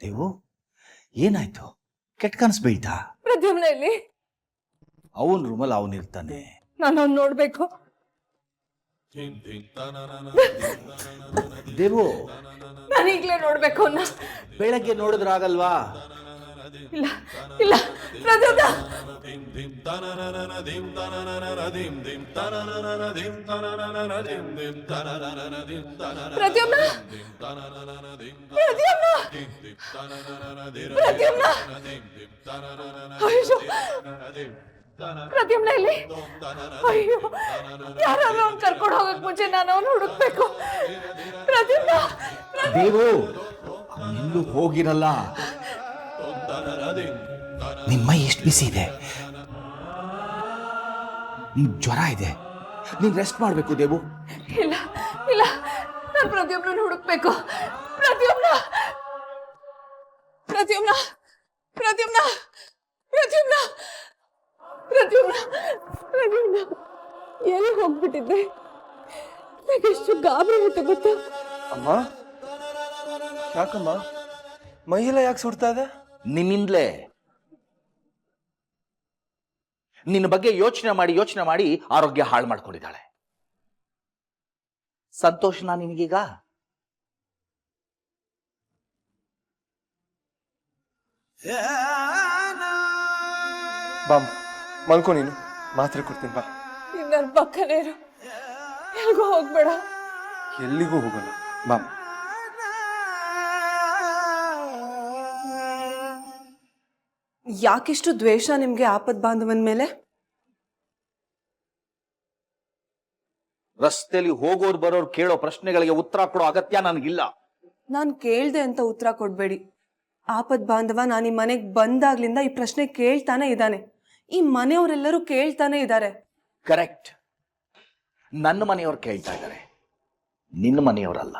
ದೇವು ಏನಾಯ್ತು? ಕೆಟ್ಟ ಕನಸು ಬೀಳ್ತಾ? ಪ್ರದ್ಯುಮ್ನ ಇಲ್ಲಿ ಅವನ್ ರೂಮಲ್ಲಿ ಅವನಿರ್ತಾನೆ. ನಾನು ಅವ್ನು ನೋಡ್ಬೇಕು. ದೇವು ನಾನು ಈಗ್ಲೇ ನೋಡ್ಬೇಕು ಅವನ್ನ. ಬೆಳಗ್ಗೆ ನೋಡಿದ್ರಾಗಲ್ವಾ? ಇಲ್ಲ ಇಲ್ಲ ಪ್ರದ್ಯುಮ್ನ ಪ್ರದ್ಯುಮ್ನ ಪ್ರದ್ಯುಮ್ನ ಪ್ರದ್ಯುಮ್ನ ಅಯ್ಯೋ ಪ್ರದ್ಯುಮ್ನ ಇಲ್ಲಿ. ಅಯ್ಯೋ ಯಾರಾದ್ರೂ ಅವ್ನು ಕರ್ಕೊಂಡು ಹೋಗಕ್ ಮುಂಚೆ ನಾನು ಅವ್ನು ಹುಡುಕ್ಬೇಕು. ಪ್ರದ್ಯುಮ್ನ ದೇವು ನಿಲ್ಲು ಹೋಗಿರಲ್ಲ. ನಿನ್ ಮೈ ಎಷ್ಟು ಬಿಸಿ ಇದೆ, ನಿನ್ ಜ್ವರ ಇದೆ, ನೀನ್ ರೆಸ್ಟ್ ಮಾಡ್ಬೇಕು ದೇವು. ಇಲ್ಲ ಇಲ್ಲ ನಾನು ಪ್ರದ್ಯುಮ್ನ ಹುಡುಕ್ಬೇಕು. ಪ್ರದ್ಯುಮ್ನ ಪ್ರದ್ಯುಮ್ನ ಪ್ರದ್ಯುಮ್ನ ಪ್ರದ್ಯುಮ್ನ ಪ್ರದ್ಯುಮ್ನ ಪ್ರದ್ಯುಮ್ನ ಎಲ್ಲಿ ಹೋಗ್ಬಿಟ್ಟಿದ್ದೆ? ನನಗೆಷ್ಟು ಗಾಬರಿ ಆಯ್ತು ಗೊತ್ತಾ? ಅಮ್ಮ ಯಾಕಮ್ಮ ಮೈಯೆಲ್ಲ ಯಾಕೆ ಸುಡ್ತಾ ಇದೆ? ನಿನ್ನಿಂದಲೇ. ನಿನ್ನ ಬಗ್ಗೆ ಯೋಚನೆ ಮಾಡಿ ಆರೋಗ್ಯ ಹಾಳು ಮಾಡ್ಕೊಂಡಿದ್ದಾಳೆ. ಸಂತೋಷನಾ ನಿನಗೀಗ? ಬಾಮ್ ಮಲ್ಕೊ, ನೀನು ಮಾತ್ರೆ ಕೊಡ್ತೀನಿ ಬಾ. ನನ್ನ ಪಕ್ಕನೇ ಇರು, ಎಲ್ಗೂ ಹೋಗ್ಬೇಡ. ಎಲ್ಲಿಗೂ ಹೋಗಲ್ಲ ಬಾಮ್. ಯಾಕಿಷ್ಟು ದ್ವೇಷ ನಿಮ್ಗೆ ಆಪದ್ ಬಾಂಧವನ ಮೇಲೆ? ರಸ್ತೆಯಲ್ಲಿ ಹೋಗೋರು ಬರೋರು ಕೇಳೋ ಪ್ರಶ್ನೆಗಳಿಗೆ ಉತ್ತರ ಕೊಡೋ ಅಗತ್ಯ ನನಗಿಲ್ಲ. ನಾನು ಕೇಳ್ದೆ ಅಂತ ಉತ್ತರ ಕೊಡ್ಬೇಡಿ. ಆಪದ್ ಬಾಂಧವ ನಾನು ಈ ಮನೆಗೆ ಬಂದಾಗ್ಲಿಂದ ಈ ಪ್ರಶ್ನೆ ಕೇಳ್ತಾನೆ ಇದ್ದಾನೆ. ಈ ಮನೆಯವರೆಲ್ಲರೂ ಕೇಳ್ತಾನೆ ಇದ್ದಾರೆ. ಕರೆಕ್ಟ್. ನನ್ನ ಮನೆಯವ್ರು ಕೇಳ್ತಾ ಇದ್ದಾರೆ, ನಿನ್ನ ಮನೆಯವರಲ್ಲ.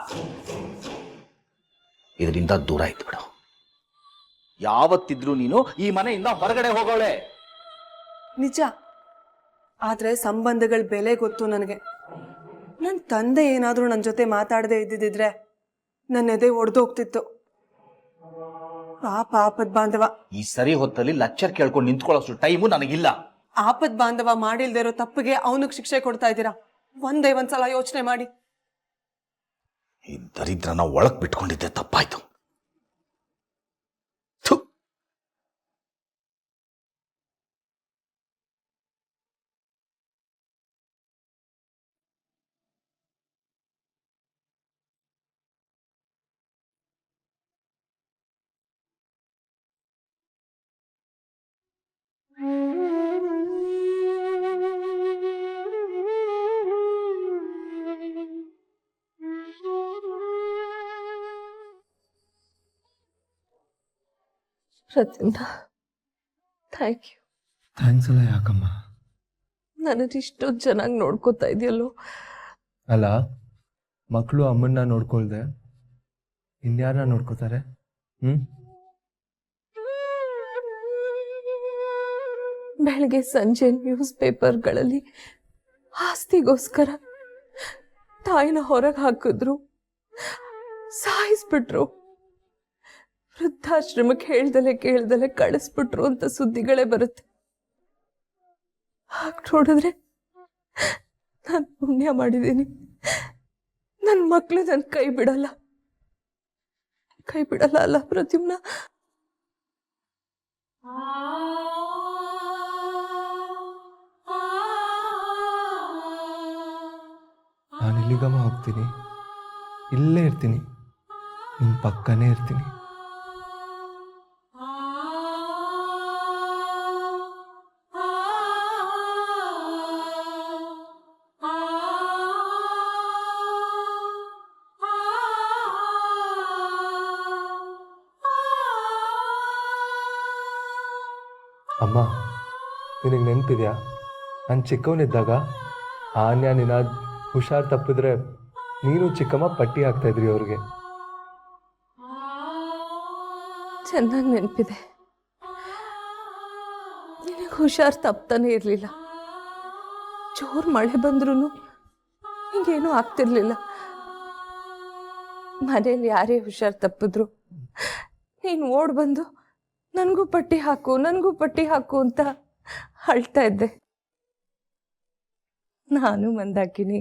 ಇದರಿಂದ ದೂರ ಇದ್ಬಿಡು. ಯಾವತ್ತಿದ್ರೂ ನೀನು ಈ ಮನೆಯಿಂದ ಹೊರಗಡೆ ಹೋಗೋಳೆ. ನಿಜ. ಆದ್ರೆ ಸಂಬಂಧಗಳ ಬೆಲೆ ಗೊತ್ತು ನನಗೆ. ನನ್ನ ತಂದೆ ಏನಾದ್ರೂ ನನ್ನ ಜೊತೆ ಮಾತಾಡದೆ ಇದ್ದಿದ್ರೆ ನನ್ನ ಎದೆ ಒಡೆದೋಗ್ತಿತ್ತು. ಪಾಪ ಆಪದ್ ಬಾಂಧವ. ಈ ಸರಿ ಹೊತ್ತಲ್ಲಿ ಲೆಕ್ಚರ್ ಕೇಳ್ಕೊಂಡು ನಿಂತ್ಕೊಳ್ಳೋಷ್ಟು ಟೈಮು ನನಗಿಲ್ಲ. ಆಪದ್ ಬಾಂಧವ ಮಾಡಿಲ್ದೇ ಇರೋ ತಪ್ಪಿಗೆ ಅವನಿಗೆ ಶಿಕ್ಷೆ ಕೊಡ್ತಾ ಇದ್ದೀರಾ. ಒಂದ್ಸಲ ಯೋಚನೆ ಮಾಡಿ. ಈ ದರಿದ್ರನ ಒಳಗ್ ಬಿಟ್ಕೊಂಡಿದ್ದೆ ತಪ್ಪಾಯ್ತು. Pradyumna thank you. ಥ್ಯಾಂಕ್ಸ್ ಅಲ್ಲ ಯಾಕಮ್ಮ? ನನ್ನ ಇಷ್ಟೊಂದು ಚೆನ್ನಾಗಿ ನೋಡ್ಕೋತಾ ಇದೆಯಲ್ಲೋ. ಅಲ್ಲ, ಮಕ್ಕಳು ಅಮ್ಮನ್ನ ನೋಡ್ಕೊಳ್ದೆ ಇನ್ಯಾರನ್ನ ನೋಡ್ಕೋತಾರೆ? ಬೆಳಗ್ಗೆ ಸಂಜೆ ನ್ಯೂಸ್ ಪೇಪರ್ಗಳಲ್ಲಿ ಆಸ್ತಿಗೋಸ್ಕರ ತಾಯಿನ ಹೊರಗೆ ಹಾಕಿದ್ರು, ಸಾಯಿಸ್ಬಿಟ್ರು, ವೃದ್ಧಾಶ್ರಮಕ್ಕೆ ಕೇಳ್ದಲೆ ಕಳಿಸ್ಬಿಟ್ರು ಅಂತ ಸುದ್ದಿಗಳೇ ಬರುತ್ತೆ. ಹಾಗೆ ನೋಡಿದ್ರೆ ನಾನು ಪುಣ್ಯ ಮಾಡಿದ್ದೀನಿ. ನನ್ನ ಮಕ್ಕಳು ನನ್ನ ಕೈ ಬಿಡಲ್ಲ ಅಲ್ಲ ಪ್ರದ್ಯುಮ್ನ? ನಾನು ಇಲ್ಲಿಗಮ್ಮ ಹೋಗ್ತೀನಿ, ಇಲ್ಲೇ ಇರ್ತೀನಿ, ನಿಮ್ಮ ಪಕ್ಕನೇ ಇರ್ತೀನಿ. ಅಮ್ಮ, ನಿನಗೆ ನೆನಪಿದೆಯಾ ನಾನು ಚಿಕ್ಕವನಿದ್ದಾಗ ಆನ್ಯ ನಿನ್ನ ಹುಷಾರು ತಪ್ಪಿದ್ರೆ ನೀನು ಚಿಕ್ಕಮ್ಮ ಪಟ್ಟಿ ಹಾಕ್ತಾಯಿದ್ರಿ ಅವ್ರಿಗೆ? ಚೆನ್ನಾಗಿ ನೆನಪಿದೆ. ನಿನಗೆ ಹುಷಾರು ತಪ್ತಾನೆ ಇರಲಿಲ್ಲ. ಜೋರು ಮಳೆ ಬಂದ್ರೂ ಹಿಂಗೇನೂ ಆಗ್ತಿರ್ಲಿಲ್ಲ. ಮನೇಲಿ ಯಾರೇ ಹುಷಾರು ತಪ್ಪಿದ್ರು ನೀನು ಓಡ್ ಬಂದು ನನಗೂ ಪಟ್ಟಿ ಹಾಕು ನನಗೂ ಪಟ್ಟಿ ಹಾಕು ಅಂತ ಅಳ್ತಾ ಇದ್ದೆ. ನಾನು ಮಂದಾಕಿನಿ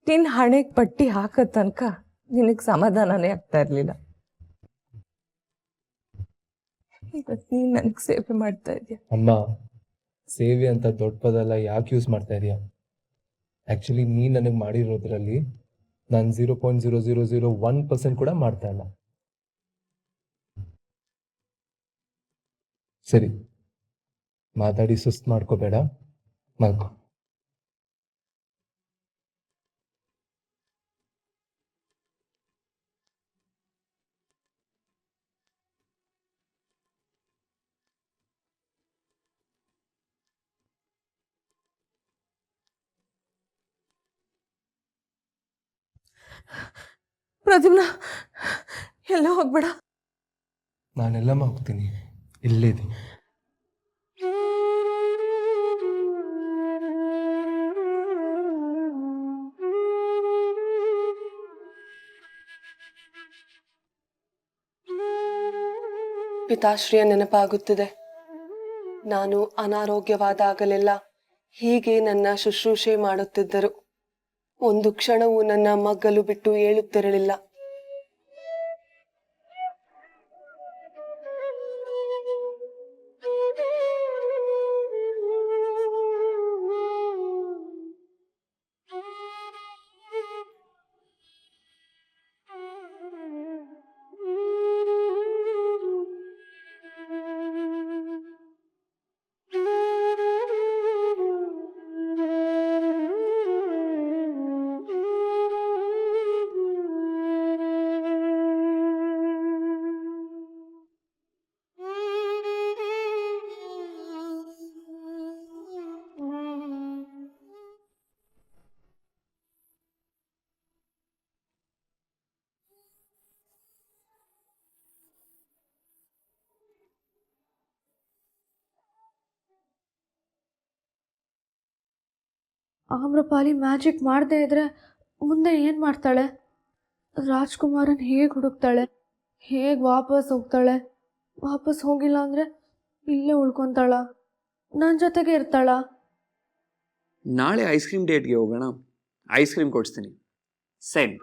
ನಿನ್ನ ಹಣೆಗೆ ಪಟ್ಟಿ ಹಾಕೋ ತನಕ ನಿನಗೆ ಸಮಾಧಾನನೇ ಆಗ್ತಾ ಇರಲಿಲ್ಲ. ಇವತ್ತು ನೀನು ನನಗೆ ಸೇವೆ ಮಾಡ್ತಾ ಇದೆಯಾ. ಅಮ್ಮ, ಸೇವೆ ಅಂತ ದೊಡ್ಡ ಪದ ಎಲ್ಲ ಯಾಕೆ ಯೂಸ್ ಮಾಡ್ತಾ ಇದೀಯಾ? ಆ್ಯಕ್ಚುಲಿ ನೀನು ನನಗೆ ಮಾಡಿರೋದ್ರಲ್ಲಿ ನಾನು 0.0001% ಕೂಡ ಮಾಡ್ತಾ ಇಲ್ಲ. ಸರಿ, ಮಾತಾಡಿ ಸುಸ್ತು ಮಾಡ್ಕೋಬೇಡ, ಮಲ್ಕೋ. ಪ್ರದ್ಯುಮ್ನ, ಎಲ್ಲ ಹೋಗ್ಬೇಡ. ನಾನೆಲ್ಲಮ್ಮ ಹೋಗ್ತೀನಿ, ಇಲ್ಲಿದ್ದೀನಿ. ಪಿತಾಶ್ರೀಯ ನೆನಪಾಗುತ್ತಿದೆ. ನಾನು ಅನಾರೋಗ್ಯವಾದಾಗಲೆಲ್ಲ ಹೀಗೆ ನನ್ನ ಶುಶ್ರೂಷೆ ಮಾಡುತ್ತಿದ್ದರು. ಒಂದು ಕ್ಷಣವೂ ನನ್ನ ಮಗ್ಗಲು ಬಿಟ್ಟು ಏಳುತ್ತಿರಲಿಲ್ಲ. ಆಮ್ರಪಾಲಿ ಮ್ಯಾಜಿಕ್ ಮಾಡದೇ ಇದ್ರೆ ಮುಂದೆ ಏನು ಮಾಡ್ತಾಳೆ? ರಾಜ್ಕುಮಾರನ್ ಹೇಗೆ ಹುಡುಕ್ತಾಳೆ? ಹೇಗೆ ವಾಪಸ್ ಹೋಗ್ತಾಳೆ? ವಾಪಸ್ ಹೋಗಿಲ್ಲ ಅಂದರೆ ಇಲ್ಲೇ ಉಳ್ಕೊತಾಳ? ನನ್ನ ಜೊತೆಗೆ ಇರ್ತಾಳ? ನಾಳೆ ಐಸ್ ಕ್ರೀಮ್ ಡೇಟ್ಗೆ ಹೋಗೋಣ, ಐಸ್ ಕ್ರೀಮ್ ಕೊಡಿಸ್ತೀನಿ. ಸೆಂಡ್.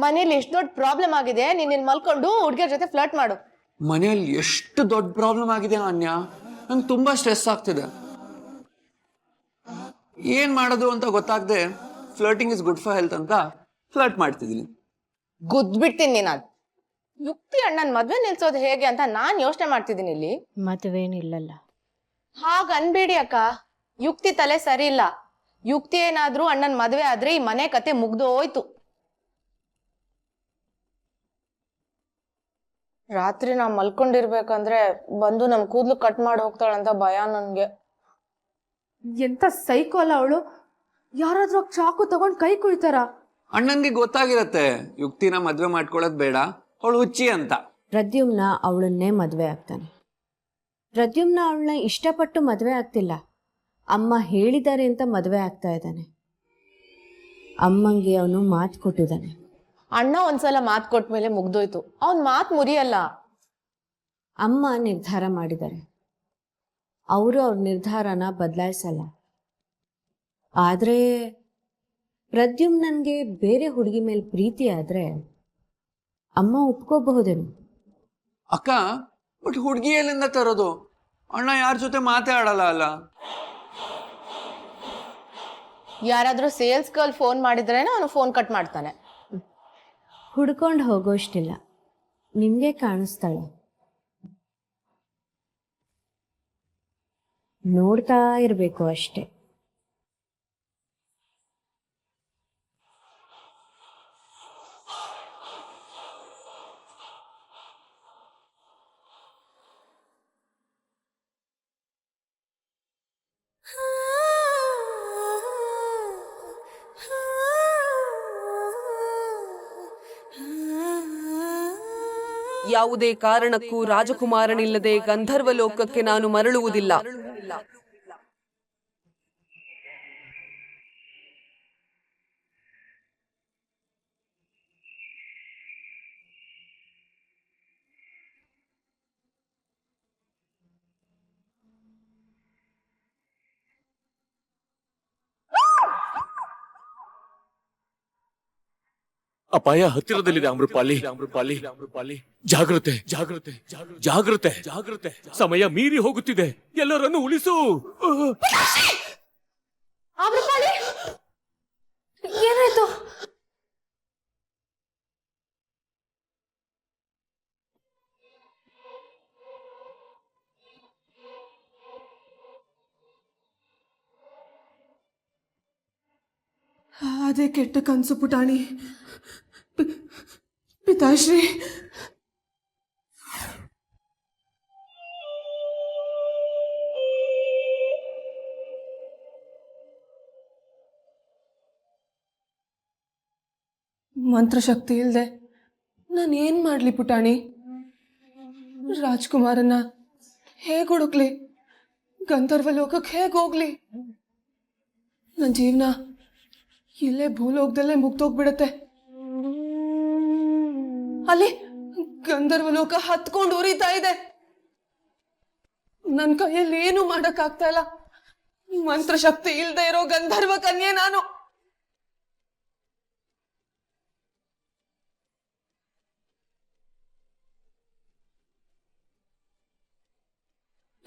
ಮನೇಲಿ ಎಷ್ಟು ದೊಡ್ಡ ಪ್ರಾಬ್ಲಮ್ ಆಗಿದೆ, ನೀನ್ ಇಲ್ಲಿ ಮಲ್ಕೊಂಡು ಹುಡುಗಿಯರ ಜೊತೆ ಫ್ಲರ್ಟ್ ಮಾಡು. ಮನೆಯಲ್ಲಿ ಎಷ್ಟು ದೊಡ್ಡ ಪ್ರಾಬ್ಲಮ್ ಆಗಿದೆ ಅನ್ಯ, ನಂಗೆ ತುಂಬಾ ಸ್ಟ್ರೆಸ್ ಆಗ್ತಿದೆ. ಏನ್ ಮಾಡೋದು ಅಂತ ಗೊತ್ತಾಗದೆ flirting is good for health ಅಂತ ಫ್ಲರ್ಟ್ ಮಾಡ್ತಿದ್ದೀನಿ. ಗುದ್ಬಿಡ್ತೀನಿ ನೀನಾದ್. ಯುಕ್ತಿ ಅಣ್ಣನ್ ಮದ್ವೆ ನಿಲ್ಸೋದು ಹೇಗೆ ಅಂತ ನಾನ್ ಯೋಚನೆ ಮಾಡ್ತಿದ್ದೀನಿ ಇಲ್ಲಿ. ಮದುವೇನಿಲ್ಲಲ್ಲ. ಹಾಗ ಅನ್ಬೇಡಿ ಅಕ್ಕ, ಯುಕ್ತಿ ತಲೆ ಸರಿ ಇಲ್ಲ. ಯುಕ್ತಿ ಏನಾದ್ರೂ ಅಣ್ಣನ್ ಮದ್ವೆ ಆದ್ರೆ ಈ ಮನೆ ಕತೆ ಮುಗ್ದೋಯ್ತು. ರಾತ್ರಿ ನಾವ್ ಮಲ್ಕೊಂಡಿರ್ಬೇಕಂದ್ರೆ ಬಂದು ನಮ್ ಕೂದ್ಲು ಕಟ್ ಮಾಡಿ ಹೋಗ್ತಾಳಂತ ಭಯ ನನ್ಗೆ. ಎಂತ ಸೈಕೋ ಅಲ್ಲ ಅವಳು. ಯಾರಾದ್ರೂ ಚಾಕು ತಗೊಂಡ್ ಕೈ ಕುಯ್ತಾರ? ಅಣ್ಣನ್ಗೆ ಗೊತ್ತಾಗಿರತ್ತೆ ಯುಕ್ತಿನ ಮದ್ವೆ ಮಾಡ್ಕೊಳ್ಳೋದು ಬೇಡ, ಅವಳು ಹುಚ್ಚಿ ಅಂತ. ಪ್ರದ್ಯುಮ್ನ ಅವಳನ್ನೇ ಮದುವೆ ಆಗ್ತಾನೆ. ಪ್ರದ್ಯುಮ್ನ ಅವಳನ್ನ ಇಷ್ಟಪಟ್ಟು ಮದುವೆ ಆಗ್ತಿಲ್ಲ, ಅಮ್ಮ ಹೇಳಿದ್ದಾರೆ ಅಂತ ಮದುವೆ ಆಗ್ತಾ ಇದ್ದಾನೆ. ಅಮ್ಮಂಗೆ ಅವನು ಮಾತು ಕೊಟ್ಟಿದ್ದಾನೆ. ಅಣ್ಣ ಒಂದ್ಸಲ ಮಾತ್ ಕೊಟ್ಮೇಲೆ ಮುಗ್ದೋಯ್ತು, ಅವ್ನ್ ಮಾತ್ ಮುರಿಯಲ್ಲ. ಅಮ್ಮ ನಿರ್ಧಾರ ಮಾಡಿದ್ದಾರೆ, ಅವರು ಅವ್ರ ನಿರ್ಧಾರನ ಬದಲಾಯಿಸಲ್ಲ. ಆದರೆ ಪ್ರದ್ಯುಮ್ನನ್ಗೆ ಬೇರೆ ಹುಡುಗಿ ಮೇಲೆ ಪ್ರೀತಿ ಆದ್ರೆ ಅಮ್ಮ ಒಪ್ಕೋಬಹುದೇನು? ಅಕ್ಕ, ಬಟ್ ಹುಡುಗಿ ಎಲ್ಲಿಂದ ತರೋದು? ಅಣ್ಣ ಯಾರ ಜೊತೆ ಮಾತಾಡಲ್ಲ ಅಲ್ಲ. ಯಾರಾದ್ರೂ ಸೇಲ್ಸ್ ಗರ್ಲ್ ಫೋನ್ ಮಾಡಿದ್ರೇನೆ ಅವನು ಫೋನ್ ಕಟ್ ಮಾಡ್ತಾನೆ. ಹುಡ್ಕೊಂಡು ಹೋಗೋಷ್ಟಿಲ್ಲ, ನಿಮಗೆ ಕಾಣಿಸ್ತಾಳೆ. ನೋಡ್ತಾ ಇರಬೇಕು ಅಷ್ಟೆ. ಯಾವುದೇ ಕಾರಣಕ್ಕೂ ರಾಜಕುಮಾರನಿಲ್ಲದೆ ಗಂಧರ್ವ ಲೋಕಕ್ಕೆ ನಾನು ಮರಳುವುದಿಲ್ಲ. ಅಪಾಯ ಹತ್ತಿರದಲ್ಲಿದೆ ಅಮೃಪಾಲಿ. ಜಾಗೃತೆ ಜಾಗೃತೆ ಜಾಗೃತೆ ಜಾಗೃತೆ. ಸಮಯ ಮೀರಿ ಹೋಗುತ್ತಿದೆ. ಎಲ್ಲರನ್ನು ಉಳಿಸು. ಆಮ್ರಪಾಲಿ ಏನಾಯ್ತು? ಅದೇ ಕೆಟ್ಟ ಕನಸು ಪುಟಾಣಿ. ಪಿತಾಶ್ರೀ, ಮಂತ್ರಶಕ್ತಿ ಇಲ್ಲದೆ ನಾನು ಏನು ಮಾಡಲಿ ಪುಟಾಣಿ? ರಾಜ್ಕುಮಾರನ್ನ ಹೇಗೆ ಹುಡುಕ್ಲಿ? ಗಂಧರ್ವ ಲೋಕಕ್ಕೆ ಹೇಗೆ ಹೋಗ್ಲಿ? ನನ್ನ ಜೀವನ ಇಲ್ಲೇ ಭೂಲೋಕದಲ್ಲೇ ಮುಗ್ದೋಗ್ಬಿಡತ್ತೆ. ಅಲ್ಲಿ ಗಂಧರ್ವ ಲೋಕ ಹತ್ಕೊಂಡು ಉರಿತಾ ಇದೆ. ನನ್ನ ಕೈಯಲ್ಲಿ ಏನು ಮಾಡಕ್ಕಾಗ್ತಾ ಇಲ್ಲ. ಮಂತ್ರಶಕ್ತಿ ಇಲ್ಲದೆ ಇರೋ ಗಂಧರ್ವ ಕನ್ಯೆ ನಾನು.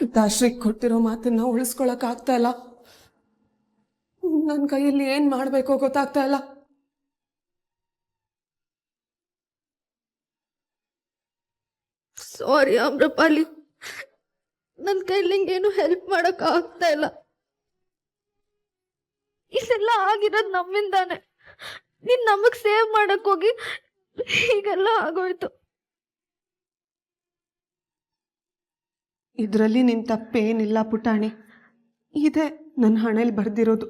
ಪಿತಾಶ್ರೀ ಕೊಟ್ಟಿರೋ ಮಾತನ್ನ ಉಳಿಸ್ಕೊಳಕ್ ಆಗ್ತಾ ಇಲ್ಲ. ನನ್ನ ಕೈಯಲ್ಲಿ ಏನ್ ಮಾಡ್ಬೇಕೋ ಗೊತ್ತಾಗ್ತಾ ಇಲ್ಲ. ಸಾರಿ ಆಮ್ರಪಾಲಿ, ನನ್ನ ಕೈಲಿ ಹಿಂಗೇನು ಹೆಲ್ಪ್ ಮಾಡಕ್ ಆಗ್ತಾ ಇಲ್ಲ. ಇದೆಲ್ಲ ಆಗಿರೋದು ನಮ್ಮಿಂದಾನೆ. ನೀನ್ ನಮಗ್ ಸೇವ್ ಮಾಡಕ್ ಹೋಗಿ ಹೀಗೆಲ್ಲ ಆಗೋಯ್ತು. ಇದರಲ್ಲಿ ನಿನ್ ತಪ್ಪೇನಿಲ್ಲ ಪುಟಾಣಿ. ಇದೇ ನನ್ನ ಹಣೆಯಲ್ಲಿ ಬರ್ದಿರೋದು.